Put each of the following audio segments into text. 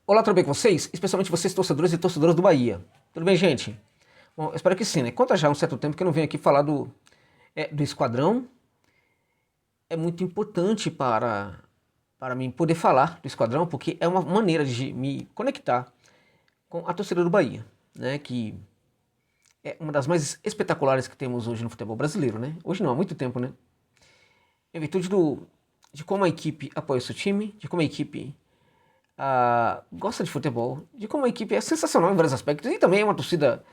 Olá, tudo bem com vocês? Especialmente vocês, torcedores e torcedoras do Bahia. Tudo bem, gente? Bom, eu espero que sim, né? Conta já há um certo tempo que eu não venho aqui falar do Esquadrão. É muito importante para mim poder falar do Esquadrão, porque é uma maneira de me conectar com a torcida do Bahia, né? Que é uma das mais espetaculares que temos hoje no futebol brasileiro, né? Hoje não, há muito tempo, né? Em virtude de como a equipe apoia o seu time, de como a equipe gosta de futebol, de como a equipe é sensacional em vários aspectos, e também é uma torcida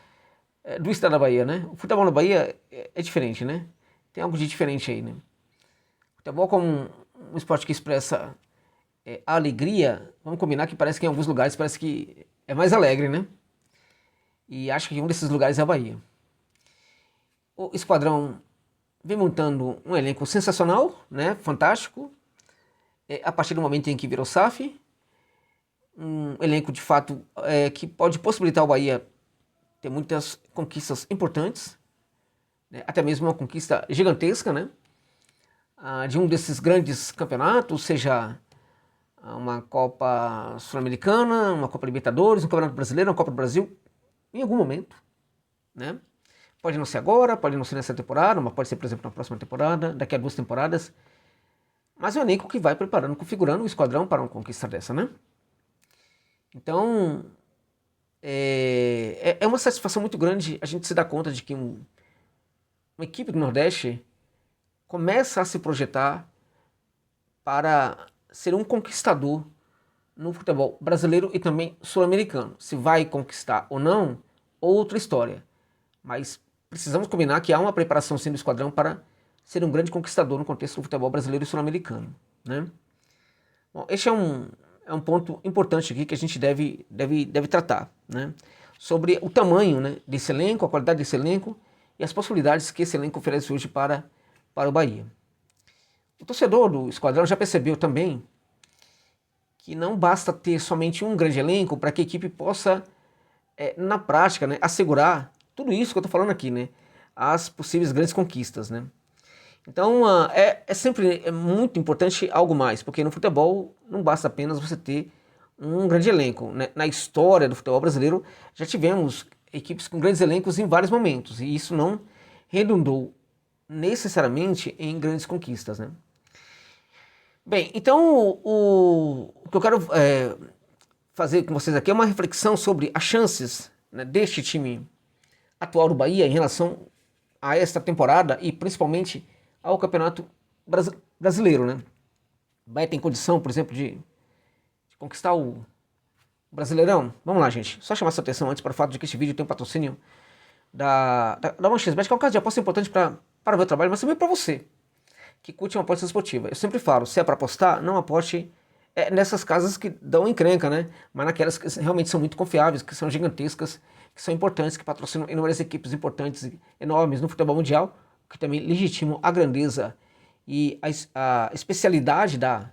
do estado da Bahia, né? O futebol na Bahia é diferente, né? Tem algo de diferente aí, né? O futebol como um esporte que expressa a alegria, vamos combinar que parece que em alguns lugares parece que é mais alegre, né? E acho que um desses lugares é a Bahia. O Esquadrão vem montando um elenco sensacional, né? Fantástico. A partir do momento em que virou SAF, um elenco de fato que pode possibilitar o Bahia ter muitas conquistas importantes, né? Até mesmo uma conquista gigantesca, né? De um desses grandes campeonatos, seja uma Copa Sul-Americana, uma Copa Libertadores, um Campeonato Brasileiro, uma Copa do Brasil, em algum momento, né? Pode não ser agora, pode não ser nessa temporada, mas pode ser, por exemplo, na próxima temporada, daqui a 2 temporadas. Mas é um elenco que vai preparando, configurando o esquadrão para uma conquista dessa, né? Então, é uma satisfação muito grande a gente se dar conta de que uma equipe do Nordeste começa a se projetar para ser um conquistador no futebol brasileiro e também sul-americano. Se vai conquistar ou não, outra história. Mas precisamos combinar que há uma preparação sim do esquadrão para ser um grande conquistador no contexto do futebol brasileiro e sul-americano, né? Bom, este é um ponto importante aqui que a gente deve tratar, né? Sobre o tamanho, né, desse elenco, a qualidade desse elenco e as possibilidades que esse elenco oferece hoje para o Bahia. O torcedor do esquadrão já percebeu também que não basta ter somente um grande elenco para que a equipe possa, na prática, né, assegurar tudo isso que eu estou falando aqui, né, as possíveis grandes conquistas, né. Então é sempre muito importante algo mais, porque no futebol não basta apenas você ter um grande elenco, né. Na história do futebol brasileiro já tivemos equipes com grandes elencos em vários momentos, e isso não redundou necessariamente em grandes conquistas, né. Bem, então o que eu quero fazer com vocês aqui é uma reflexão sobre as chances, né, deste time atual do Bahia em relação a esta temporada e principalmente ao Campeonato Brasileiro, né? O Bahia tem condição, por exemplo, de conquistar o Brasileirão? Vamos lá, gente. Só chamar sua atenção antes para o fato de que este vídeo tem um patrocínio da OneXBet, que é um caso de aposta importante para o meu trabalho, mas também para você que curte uma aposta esportiva. Eu sempre falo, se é para apostar, não aposte nessas casas que dão encrenca, né? Mas naquelas que realmente são muito confiáveis, que são gigantescas, que são importantes, que patrocinam inúmeras equipes importantes e enormes no futebol mundial, que também legitimam a grandeza e a especialidade da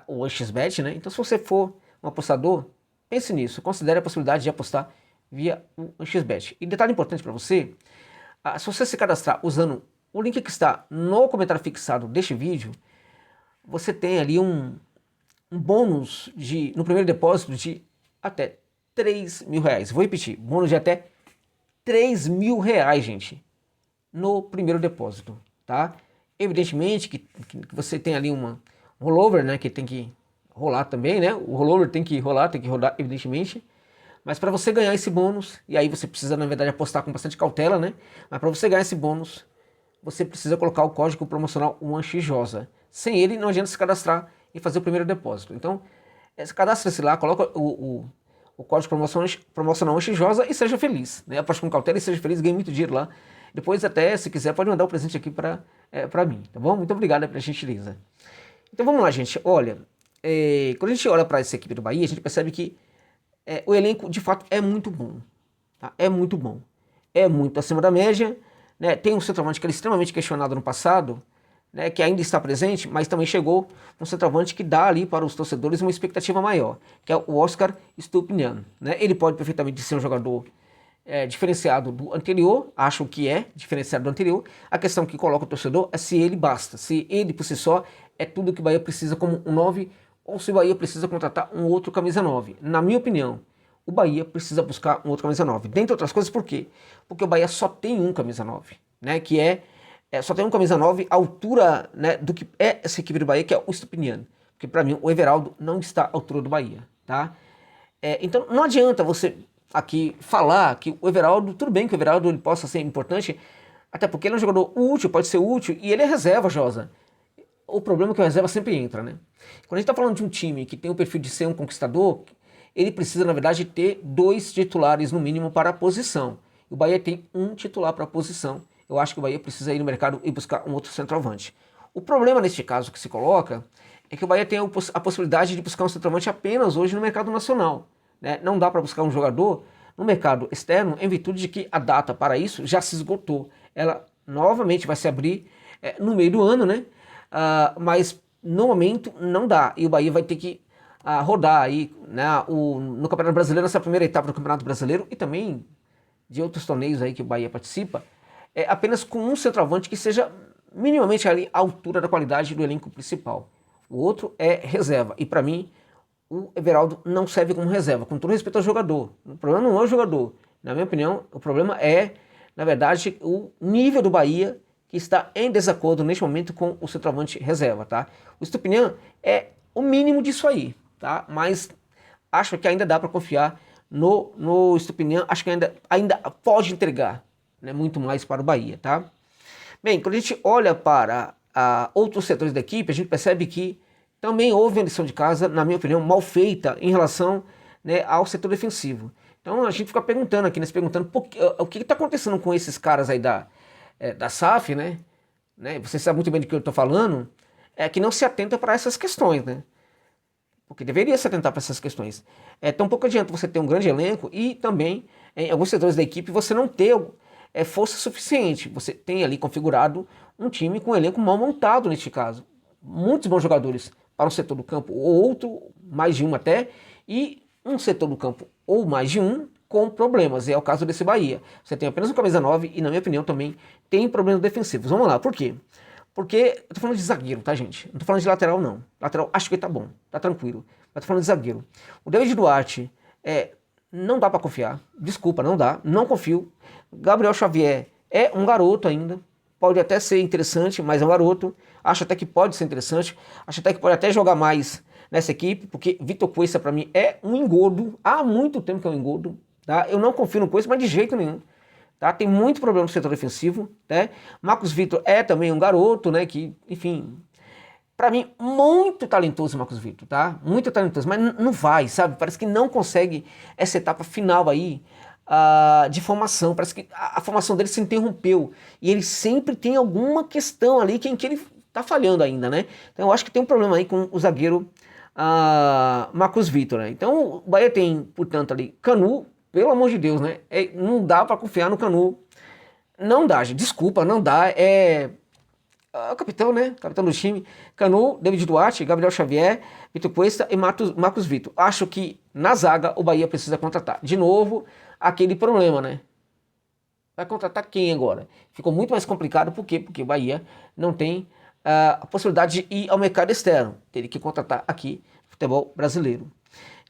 OneXBet, né? Então, se você for um apostador, pense nisso, considere a possibilidade de apostar via o OneXBet. E detalhe importante para você, se você se cadastrar usando o link que está no comentário fixado deste vídeo, você tem ali um bônus no primeiro depósito de até R$ 3.000. Vou repetir, bônus de até R$ 3.000, gente, no primeiro depósito, tá? Evidentemente que você tem ali um rollover, né, que tem que rolar também, né? O rollover tem que rolar, evidentemente. Mas para você ganhar esse bônus, e aí você precisa, na verdade, apostar com bastante cautela, né? Mas para você ganhar esse bônus, você precisa colocar o código promocional 1xJosa. Sem ele, não adianta se cadastrar e fazer o primeiro depósito. Então, cadastre-se lá, coloca o código promocional 1xJosa e seja feliz, né? Aposte com cautela e seja feliz, ganhe muito dinheiro lá. Depois, até, se quiser, pode mandar um presente aqui para mim, tá bom? Muito obrigado pela gentileza. Então, vamos lá, gente. Olha, quando a gente olha para essa equipe do Bahia, a gente percebe que o elenco, de fato, é muito bom. Tá? É muito bom. É muito acima da média, né? Tem um centroavante que era extremamente questionado no passado, né, que ainda está presente, mas também chegou um centroavante que dá ali para os torcedores uma expectativa maior, que é o Oscar Stupinian, né? Ele pode perfeitamente ser um jogador diferenciado do anterior, acho que é diferenciado do anterior. A questão que coloca o torcedor é se ele basta, se ele por si só é tudo que o Bahia precisa como um 9 ou se o Bahia precisa contratar um outro camisa 9. Na minha opinião, o Bahia precisa buscar um outro camisa 9. Dentre outras coisas, por quê? Porque o Bahia só tem um camisa 9, né? Que só tem um camisa 9 à altura, né, do que é essa equipe do Bahia, que é o Estupiniano. Porque para mim o Everaldo não está à altura do Bahia, tá? Então não adianta você aqui falar que o Everaldo, tudo bem que o Everaldo ele possa ser importante, até porque ele é um jogador útil, pode ser útil, e ele é reserva, Josa. O problema é que o reserva sempre entra, né? Quando a gente está falando de um time que tem o perfil de ser um conquistador, ele precisa, na verdade, ter 2 titulares no mínimo para a posição. O Bahia tem um titular para a posição. Eu acho que o Bahia precisa ir no mercado e buscar um outro centroavante. O problema neste caso que se coloca é que o Bahia tem a possibilidade de buscar um centroavante apenas hoje no mercado nacional, né? Não dá para buscar um jogador no mercado externo em virtude de que a data para isso já se esgotou. Ela novamente vai se abrir no meio do ano, né? Mas no momento não dá. E o Bahia vai ter que rodar aí, né, no Campeonato Brasileiro, nessa primeira etapa do Campeonato Brasileiro e também de outros torneios aí que o Bahia participa, apenas com um centroavante que seja minimamente ali à altura da qualidade do elenco principal. O outro é reserva. E para mim, o Everaldo não serve como reserva, com todo respeito ao jogador. O problema não é o jogador. Na minha opinião, o problema é, na verdade, o nível do Bahia que está em desacordo neste momento com o centroavante reserva, tá? O Estupinian é o mínimo disso aí, tá? Mas acho que ainda dá para confiar no Estupinian, acho que ainda pode entregar, né, muito mais para o Bahia, tá? Bem, quando a gente olha para outros setores da equipe, a gente percebe que também houve uma lição de casa, na minha opinião, mal feita em relação, né, ao setor defensivo. Então a gente fica perguntando aqui, o que está acontecendo com esses caras aí da SAF, né? Você sabe muito bem do que eu estou falando, que não se atenta para essas questões, né? Porque deveria se atentar para essas questões. Tão pouco adianta você ter um grande elenco e também, em alguns setores da equipe, você não ter força suficiente. Você tem ali configurado um time com um elenco mal montado neste caso. Muitos bons jogadores para um setor do campo ou outro, mais de um até, e um setor do campo ou mais de um com problemas. É o caso desse Bahia. Você tem apenas um camisa 9 e, na minha opinião, também tem problemas defensivos. Vamos lá, por quê? Porque eu tô falando de zagueiro, tá, gente? Não tô falando de lateral, não. Lateral, acho que tá bom, tá tranquilo. Mas tô falando de zagueiro. O David Duarte, não dá pra confiar. Desculpa, não dá. Não confio. Gabriel Xavier é um garoto ainda. Pode até ser interessante, mas é um garoto. Acho até que pode ser interessante. Acho até que pode até jogar mais nessa equipe, porque Vitor Cuesta, pra mim, é um engodo. Há muito tempo que é um engodo. Tá? Eu não confio no Cuesta, mas de jeito nenhum. Tá? Tem muito problema no setor defensivo, né? Marcos Vitor é também um garoto, né? Que, enfim, pra mim, muito talentoso Marcos Vitor, tá? Muito talentoso, mas não vai, sabe? Parece que não consegue essa etapa final aí de formação. Parece que a formação dele se interrompeu e ele sempre tem alguma questão ali que ele tá falhando ainda, né? Então eu acho que tem um problema aí com o zagueiro Marcos Vitor, né? Então o Bahia tem, portanto, ali Canu. Pelo amor de Deus, né? Não dá pra confiar no Canu. Não dá, gente. Desculpa, não dá. O capitão, né? Capitão do time. Canu, David Duarte, Gabriel Xavier, Vitor Cuesta e Marcos Vitor. Acho que na zaga o Bahia precisa contratar. De novo, aquele problema, né? Vai contratar quem agora? Ficou muito mais complicado. Por quê? Porque o Bahia não tem a possibilidade de ir ao mercado externo. Teria que contratar aqui no futebol brasileiro.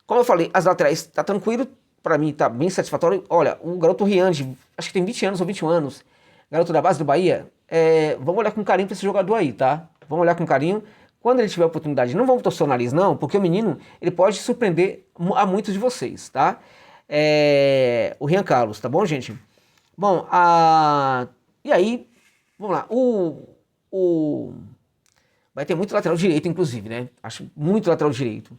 Como eu falei, as laterais tá tranquilo. Pra mim tá bem satisfatório. Olha, o garoto Rian, acho que tem 20 anos ou 21 anos, garoto da base do Bahia, vamos olhar com carinho pra esse jogador aí, tá? Vamos olhar com carinho. Quando ele tiver oportunidade, não vamos torcer o nariz não, porque o menino, ele pode surpreender a muitos de vocês, tá? O Rian Carlos, tá bom, gente? Bom, e aí, vamos lá, vai ter muito lateral direito, inclusive, né? Acho muito lateral direito.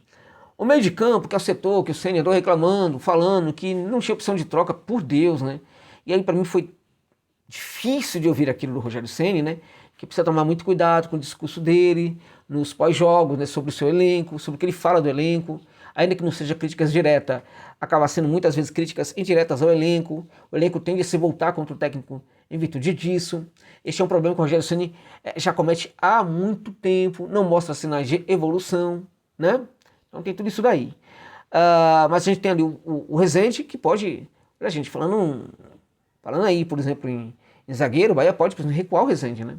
O meio de campo, que é o setor, que o Ceni andou reclamando, falando que não tinha opção de troca, por Deus, né? E aí pra mim foi difícil de ouvir aquilo do Rogério Ceni, né? Que precisa tomar muito cuidado com o discurso dele, nos pós-jogos, né? Sobre o seu elenco, sobre o que ele fala do elenco. Ainda que não seja críticas diretas, acaba sendo muitas vezes críticas indiretas ao elenco. O elenco tende a se voltar contra o técnico em virtude disso. Este é um problema que o Rogério Ceni já comete há muito tempo, não mostra sinais de evolução, né? Então tem tudo isso daí. Mas a gente tem ali o Rezende, que pode, olha a gente, falando aí, por exemplo, em zagueiro, o Bahia pode, por exemplo, recuar o Rezende, né?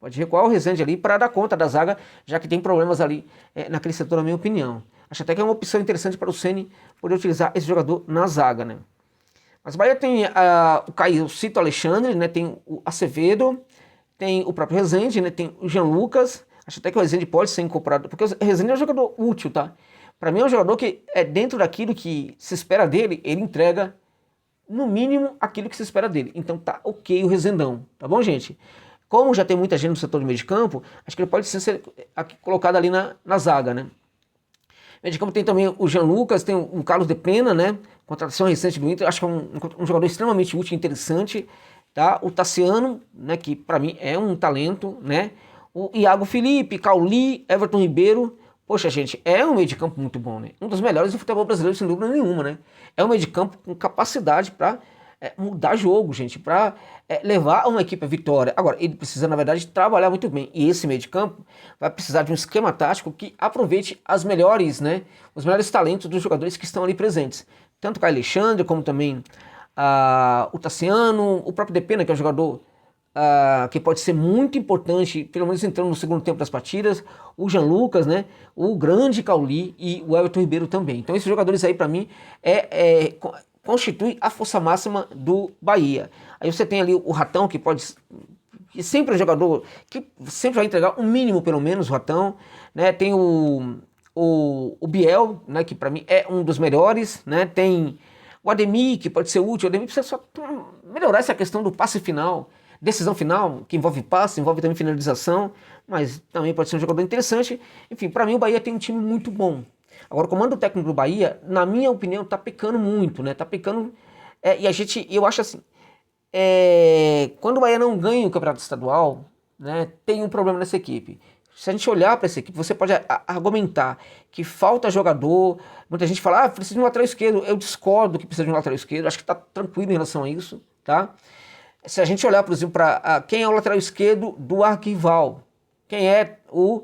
Pode recuar o Rezende ali para dar conta da zaga, já que tem problemas ali naquele setor, na minha opinião. Acho até que é uma opção interessante para o Ceni poder utilizar esse jogador na zaga, né? Mas o Bahia tem o Caio, Cito Alexandre, né? Tem o Acevedo, tem o próprio Rezende, né? Tem o Jean Lucas. Acho até que o Rezende pode ser incorporado, porque o Rezende é um jogador útil, tá? Para mim é um jogador que é dentro daquilo que se espera dele, ele entrega no mínimo aquilo que se espera dele. Então tá ok o Rezendão, tá bom, gente? Como já tem muita gente no setor de meio de campo, acho que ele pode ser colocado ali na zaga, né? Meio de campo tem também o Jean Lucas, tem o Carlos de Pena, né? Contratação recente do Inter, acho que é um jogador extremamente útil e interessante, tá? O Tassiano, né, que para mim é um talento, né? O Iago Felipe, Cauli, Everton Ribeiro. Poxa, gente, é um meio de campo muito bom, né? Um dos melhores do futebol brasileiro, sem dúvida nenhuma, né? É um meio de campo com capacidade para mudar jogo, gente, para levar uma equipe à vitória. Agora, ele precisa, na verdade, trabalhar muito bem. E esse meio de campo vai precisar de um esquema tático que aproveite as melhores, né? Os melhores talentos dos jogadores que estão ali presentes. Tanto o Caio Alexandre, como também o Tassiano, o próprio Depena, que é um jogador que pode ser muito importante, pelo menos entrando no segundo tempo das partidas, o Jean Lucas, né, o grande Cauli e o Everton Ribeiro também. Então esses jogadores aí para mim constitui a força máxima do Bahia. Aí você tem ali o Ratão, que sempre é um jogador que sempre vai entregar um mínimo pelo menos, o Ratão, né, tem o Biel, né, que para mim é um dos melhores, né, tem o Ademir, que pode ser útil. O Ademir precisa só melhorar essa questão do passe final, decisão final, que envolve passe, envolve também finalização, mas também pode ser um jogador interessante. Enfim, para mim o Bahia tem um time muito bom. Agora, o comando técnico do Bahia, na minha opinião, tá pecando muito, né? Tá pecando. Eu acho assim, quando o Bahia não ganha o campeonato estadual, né, tem um problema nessa equipe. Se a gente olhar para essa equipe, você pode argumentar que falta jogador. Muita gente fala, precisa de um lateral esquerdo. Eu discordo que precisa de um lateral esquerdo. Acho que tá tranquilo em relação a isso, tá? Se a gente olhar, por exemplo, para quem é o lateral esquerdo do Arquival, quem é o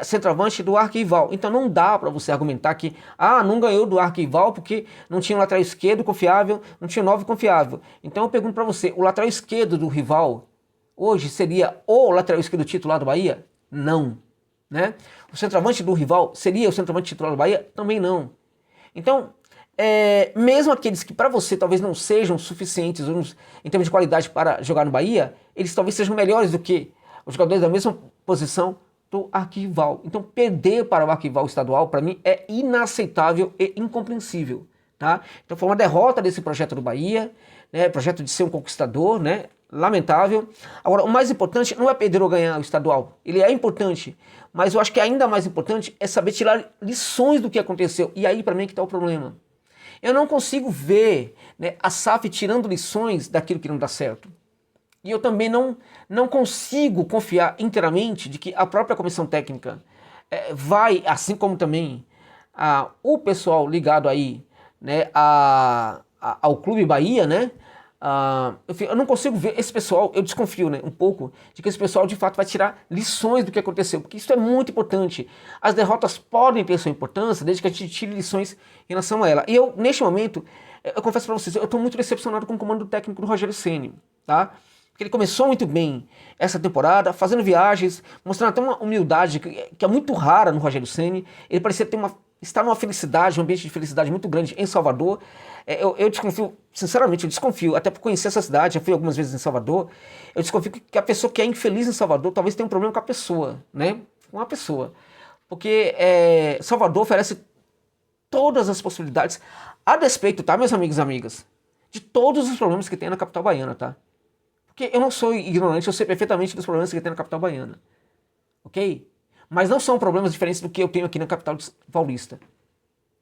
centroavante do Arquival. Então não dá para você argumentar que não ganhou do Arquival porque não tinha um lateral esquerdo confiável, não tinha um 9 confiável. Então eu pergunto para você, o lateral esquerdo do rival hoje seria o lateral esquerdo titular do Bahia? Não, né? O centroavante do rival seria o centroavante titular do Bahia? Também não. Então, mesmo aqueles que para você talvez não sejam suficientes em termos de qualidade para jogar no Bahia, eles talvez sejam melhores do que os jogadores da mesma posição do Arquival. Então perder para o Arquival estadual para mim é inaceitável e incompreensível, tá? Então foi uma derrota desse projeto do Bahia, né? Projeto de ser um conquistador, né? Lamentável. Agora, o mais importante não é perder ou ganhar o estadual. Ele é importante, mas eu acho que ainda mais importante é saber tirar lições do que aconteceu. E aí para mim é que está o problema. Eu não consigo ver, né, a SAF tirando lições daquilo que não dá certo. E eu também não consigo confiar inteiramente de que a própria comissão técnica vai, assim como também o pessoal ligado aí, né, ao Clube Bahia, né? Eu não consigo ver esse pessoal, eu desconfio, né, um pouco, de que esse pessoal de fato vai tirar lições do que aconteceu, porque isso é muito importante. As derrotas podem ter sua importância, desde que a gente tire lições em relação a ela. E eu, neste momento, eu confesso para vocês, eu estou muito decepcionado com o comando técnico do Rogério Ceni, tá? Porque ele começou muito bem essa temporada, fazendo viagens, mostrando até uma humildade que é muito rara no Rogério Ceni. Ele parecia estar numa felicidade, um ambiente de felicidade muito grande em Salvador. Eu desconfio, sinceramente, eu desconfio, até por conhecer essa cidade, já fui algumas vezes em Salvador, eu desconfio que a pessoa que é infeliz em Salvador talvez tenha um problema com a pessoa, né? Com a pessoa. Porque Salvador oferece todas as possibilidades, a despeito, tá, meus amigos e amigas, de todos os problemas que tem na capital baiana, tá? Porque eu não sou ignorante, eu sei perfeitamente dos problemas que tem na capital baiana, ok? Mas não são problemas diferentes do que eu tenho aqui na capital paulista.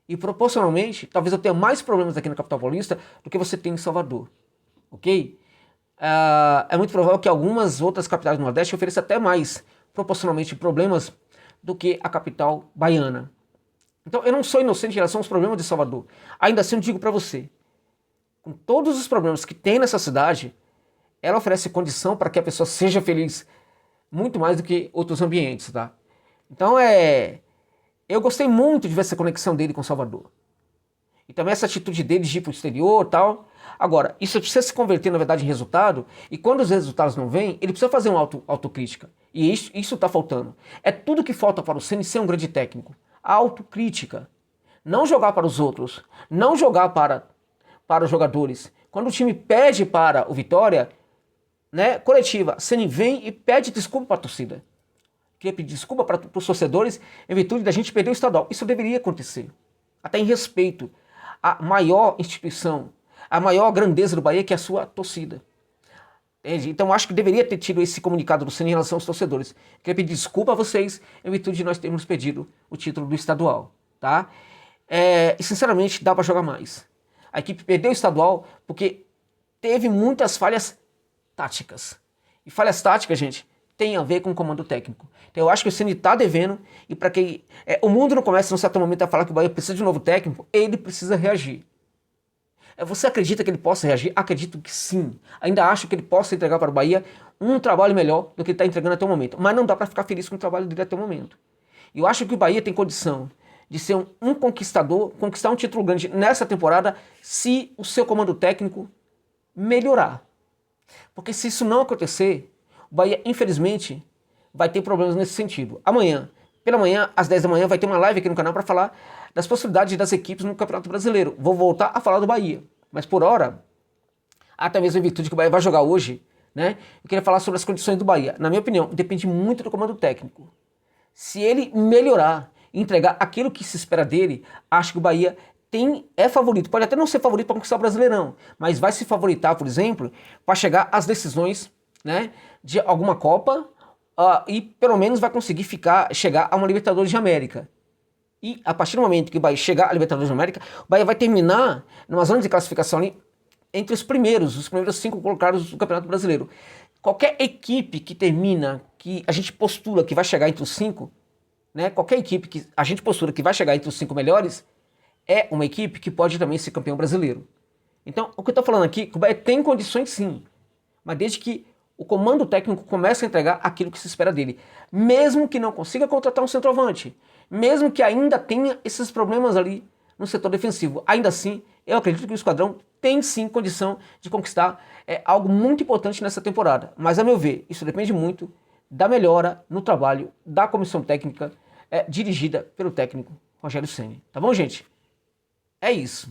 E proporcionalmente, talvez eu tenha mais problemas aqui na capital paulista do que você tem em Salvador, ok? É muito provável que algumas outras capitais do Nordeste ofereçam até mais, proporcionalmente, problemas do que a capital baiana. Então eu não sou inocente em relação aos problemas de Salvador. Ainda assim eu digo para você, com todos os problemas que tem nessa cidade, ela oferece condição para que a pessoa seja feliz muito mais do que outros ambientes, tá? Então eu gostei muito de ver essa conexão dele com Salvador. E também essa atitude dele de ir para o exterior e tal. Agora, isso precisa se converter, na verdade, em resultado. E quando os resultados não vêm, ele precisa fazer uma autocrítica. E isso está faltando. É tudo que falta para o Ceni ser um grande técnico. A autocrítica. Não jogar para os outros. Não jogar para os jogadores. Quando o time pede para o Vitória, né, coletiva, Ceni vem e pede desculpa para a torcida. Queria pedir desculpa para os torcedores em virtude da gente perder o estadual. Isso deveria acontecer. Até em respeito à maior instituição, à maior grandeza do Bahia, que é a sua torcida. Entende? Então acho que deveria ter tido esse comunicado do Ceni em relação aos torcedores. Queria pedir desculpa a vocês em virtude de nós termos perdido o título do estadual. Tá? E sinceramente dá para jogar mais. A equipe perdeu o estadual porque teve muitas falhas táticas. E falhas táticas, gente, tem a ver com o comando técnico. Então eu acho que o Ceni está devendo, e para que o mundo não comece num certo momento a falar que o Bahia precisa de um novo técnico, ele precisa reagir. Você acredita que ele possa reagir? Acredito que sim. Ainda acho que ele possa entregar para o Bahia um trabalho melhor do que ele está entregando até o momento. Mas não dá para ficar feliz com o trabalho dele até o momento. Eu acho que o Bahia tem condição de ser um conquistador, conquistar um título grande nessa temporada, se o seu comando técnico melhorar. Porque se isso não acontecer, o Bahia, infelizmente, vai ter problemas nesse sentido. Amanhã, pela manhã, às 10 da manhã, vai ter uma live aqui no canal para falar das possibilidades das equipes no Campeonato Brasileiro. Vou voltar a falar do Bahia. Mas por hora, até mesmo em virtude que o Bahia vai jogar hoje, né? Eu queria falar sobre as condições do Bahia. Na minha opinião, depende muito do comando técnico. Se ele melhorar, entregar aquilo que se espera dele, acho que o Bahia é favorito. Pode até não ser favorito para conquistar o Brasileirão, mas vai se favoritar, por exemplo, para chegar às decisões, né, de alguma Copa, e pelo menos vai conseguir chegar a uma Libertadores de América. E a partir do momento que o Bahia chegar à Libertadores de América, o Bahia vai terminar numa zona de classificação ali entre os primeiros 5 colocados do Campeonato Brasileiro. Qualquer equipe que termina, que a gente postula que vai chegar entre os 5, né, qualquer equipe que a gente postula que vai chegar entre os 5 melhores, é uma equipe que pode também ser campeão brasileiro. Então, o que eu estou falando aqui, que o Bahia tem condições sim, mas desde que o comando técnico comece a entregar aquilo que se espera dele. Mesmo que não consiga contratar um centroavante, mesmo que ainda tenha esses problemas ali no setor defensivo, ainda assim, eu acredito que o Esquadrão tem sim condição de conquistar algo muito importante nessa temporada. Mas, a meu ver, isso depende muito da melhora no trabalho da comissão técnica dirigida pelo técnico Rogério Ceni. Tá bom, gente? É isso.